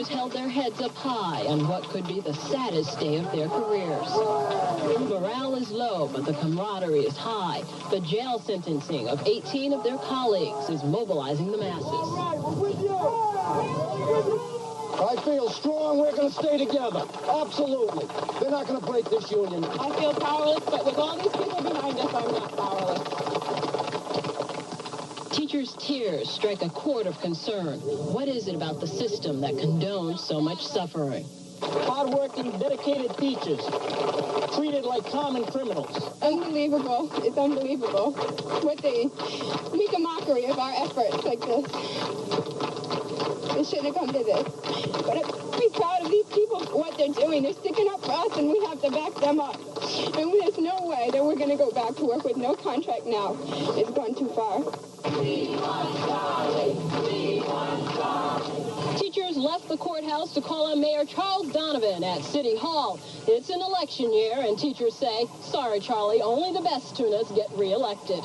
teachers held their heads up high on what could be the saddest day of their careers. Morale is low, but the camaraderie is high. The jail sentencing of 18 of their colleagues is mobilizing the masses. I feel strong. We're going to stay together. Absolutely. They're not going to break this union. I feel powerless, but with all these people behind us, I'm not powerless. Teachers' tears strike a chord of concern. What is it about the system that condones so much suffering? Hard-working, dedicated teachers, treated like common criminals. Unbelievable. It's unbelievable. What they make a mockery of our efforts like this. It shouldn't have come to this. But I'm very proud of these people for what they're doing. They're sticking up for us, and we have to back them up. And there's no way that we're going to go back to work with no contract now. It's gone too far. Teachers left the courthouse to call on Mayor Charles Donovan at City Hall. It's an election year, and teachers say, sorry, Charlie, only the best tunas get reelected.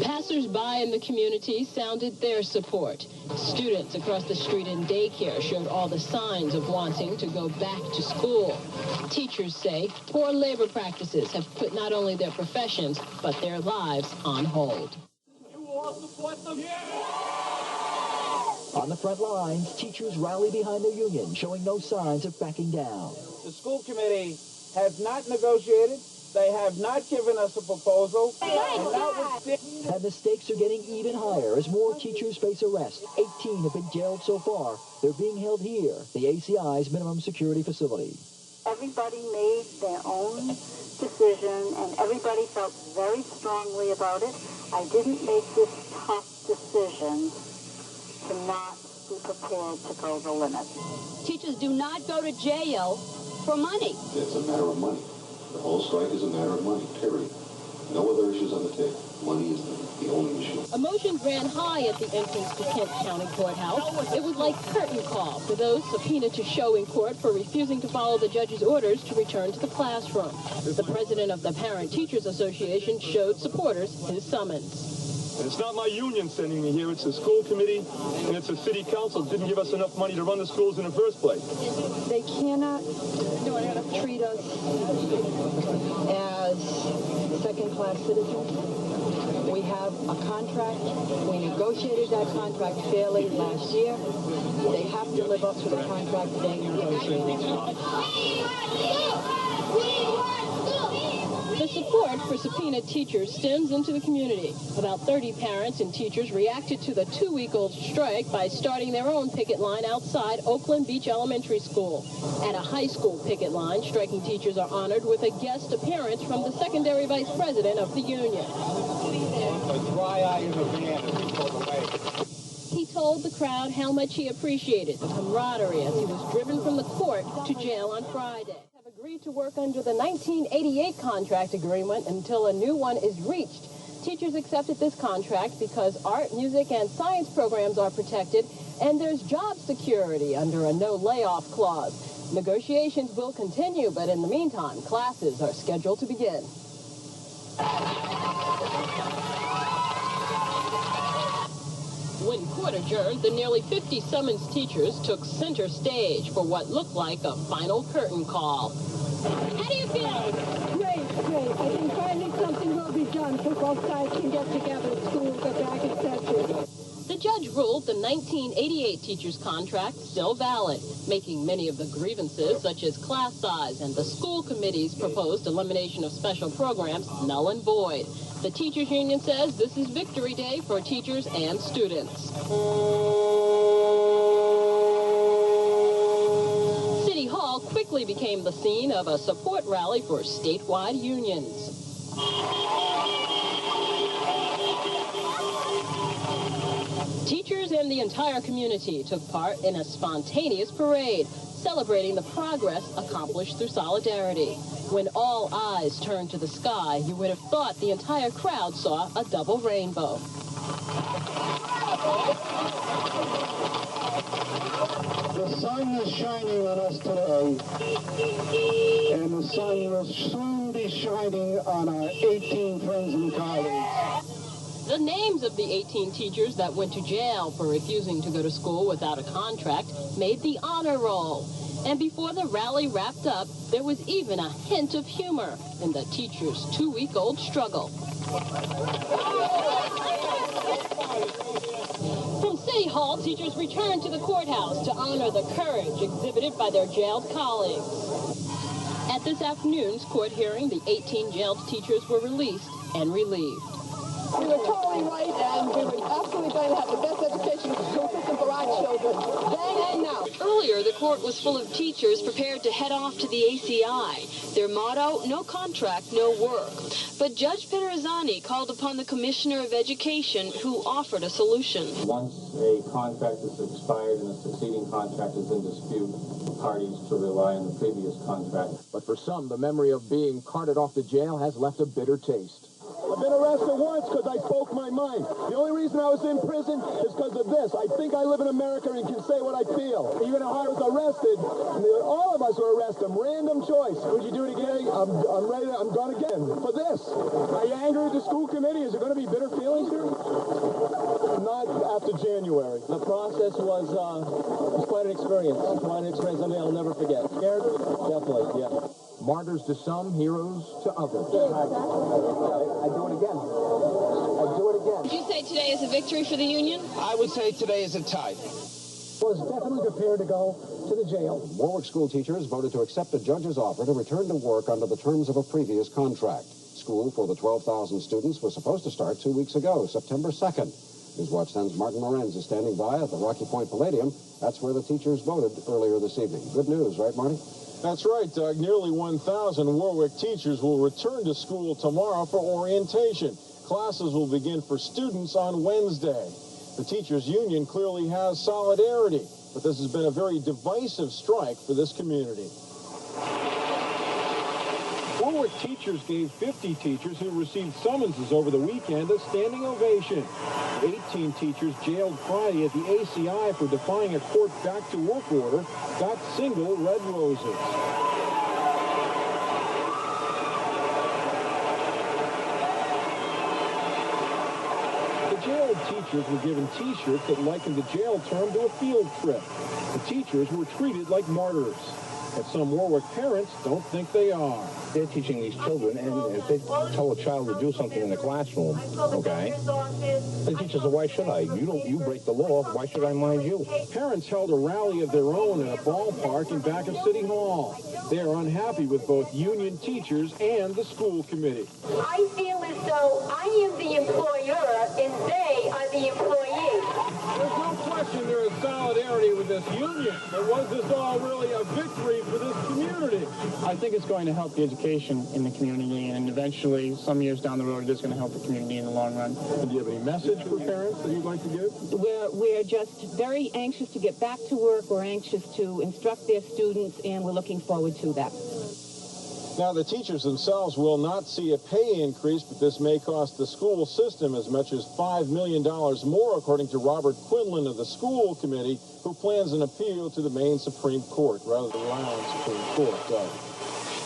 Passers-by in the community sounded their support. Students across the street in daycare showed all the signs of wanting to go back to school. Teachers say poor labor practices have put not only their professions, but their lives on hold. You all support them? On the front lines, teachers rally behind their union, showing no signs of backing down. The school committee has not negotiated. They have not given us a proposal. And the stakes are getting even higher as more teachers face arrest. 18 have been jailed so far. They're being held here, the ACI's minimum security facility. Everybody made their own decision, and everybody felt very strongly about it. I didn't make this tough decision to not be prepared to go the limit. Teachers do not go to jail for money. It's a matter of money. The whole strike is a matter of money, period. No other issues on the table. Money is the only issue. Emotions ran high at the entrance to Kent County Courthouse. It was like curtain call for those subpoenaed to show in court for refusing to follow the judge's orders to return to the classroom. The president of the Parent Teachers Association showed supporters his summons. And it's not my union sending me here, it's the school committee, and it's the city council didn't give us enough money to run the schools in the first place. They cannot treat us as second-class citizens. We have a contract. We negotiated that contract fairly last year. They have to live up to the contract they negotiated. The support for subpoenaed teachers stems into the community. About 30 parents and teachers reacted to the 2-week-old strike by starting their own picket line outside Oakland Beach Elementary School. At a high school picket line, striking teachers are honored with a guest appearance from the secondary vice president of the union. A dry eye in the van as we pulled away. He told the crowd how much he appreciated the camaraderie as he was driven from the court to jail on Friday. Agreed to work under the 1988 contract agreement until a new one is reached. Teachers accepted this contract because art, music, and science programs are protected, and there's job security under a no-layoff clause. Negotiations will continue, but in the meantime, classes are scheduled to begin. When court adjourned, the nearly 50 summons teachers took center stage for what looked like a final curtain call. How do you feel? Great. I think finally something will be done so both sides can get together, school, go back in session. The judge ruled the 1988 teachers' contract still valid, making many of the grievances, such as class size and the school committee's proposed elimination of special programs, null and void. The teachers' union says this is victory day for teachers and students. City Hall quickly became the scene of a support rally for statewide unions. Teachers and the entire community took part in a spontaneous parade, celebrating the progress accomplished through solidarity. When all eyes turned to the sky, you would have thought the entire crowd saw a double rainbow. The sun is shining on us today, and the sun will soon be shining on our 18 friends and colleagues. The names of the 18 teachers that went to jail for refusing to go to school without a contract made the honor roll. And before the rally wrapped up, there was even a hint of humor in the teachers' 2-week-old struggle. From City Hall, teachers returned to the courthouse to honor the courage exhibited by their jailed colleagues. At this afternoon's court hearing, the 18 jailed teachers were released and relieved. We were totally right, and we were absolutely going to have the best education system for our children, then and now. Earlier, the court was full of teachers prepared to head off to the ACI. Their motto, no contract, no work. But Judge Pederzani called upon the Commissioner of Education, who offered a solution. Once a contract is expired and a succeeding contract is in dispute, parties to rely on the previous contract. But for some, the memory of being carted off to jail has left a bitter taste. I've been arrested once because I spoke my mind. The only reason I was in prison is because of this. I think I live in America and can say what I feel. Even if I was arrested, all of us were arrested. Random choice. Would you do it again? I'm ready. I'm going again for this. Are you angry at the school committee? Is there going to be bitter feelings here? Not after January. The process was quite an experience. Quite an experience. Something I'll never forget. Scared? Definitely, yeah. Martyrs to some, heroes to others. I do it again. I do it again. Would you say today is a victory for the union? I would say today is a tie. Was definitely prepared to go to the jail. Warwick school teachers voted to accept a judge's offer to return to work under the terms of a previous contract. School for the 12,000 students was supposed to start 2 weeks ago, September 2nd. Newswatch 10's Martin Lorenz is standing by at the Rocky Point Palladium. That's where the teachers voted earlier this evening. Good news, right, Marty? That's right, Doug. Nearly 1,000 Warwick teachers will return to school tomorrow for orientation. Classes will begin for students on Wednesday. The teachers' union clearly has solidarity, but this has been a very divisive strike for this community. Warwick teachers gave 50 teachers who received summonses over the weekend a standing ovation. 18 teachers jailed Friday at the ACI for defying a court back-to-work order got single red roses. The jailed teachers were given T-shirts that likened the jail term to a field trip. The teachers were treated like martyrs. But some Warwick parents don't think they are. They're teaching these children, and if they tell a child to do something in the classroom, okay, the teacher says, why should I? You break the law, why should I mind you? Parents held a rally of their own at a ballpark in back of City Hall. They are unhappy with both union teachers and the school committee. I feel as though I am the employer and they are the employee. There's no question there is solidarity with this union, but was this all really a victory for this community? I think it's going to help the education in the community, and eventually, some years down the road, it is going to help the community in the long run. And do you have any message for parents that you'd like to give? We're just very anxious to get back to work. We're anxious to instruct their students, and we're looking forward to that. Now, the teachers themselves will not see a pay increase, but this may cost the school system as much as $5 million more, according to Robert Quinlan of the school committee, who plans an appeal to the Maine Supreme Court rather than rely on Supreme Court.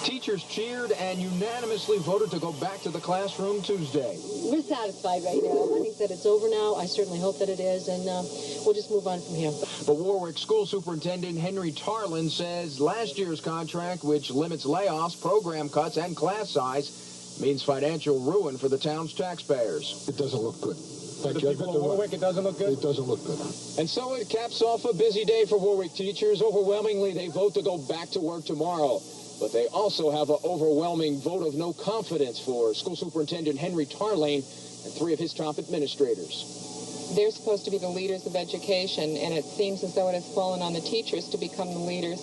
Teachers cheered and unanimously voted to go back to the classroom Tuesday. We're satisfied right now. I think that it's over now. I certainly hope that it is, and we'll just move on from here. But Warwick School Superintendent Henry Tarlin says last year's contract, which limits layoffs, program cuts, and class size, means financial ruin for the town's taxpayers. It doesn't look good. For the people of Warwick, it doesn't look good? It doesn't look good. And so it caps off a busy day for Warwick teachers. Overwhelmingly, they vote to go back to work tomorrow. But they also have an overwhelming vote of no confidence for School Superintendent Henry Tarlane and 3 of his top administrators. They're supposed to be the leaders of education, and it seems as though it has fallen on the teachers to become the leaders.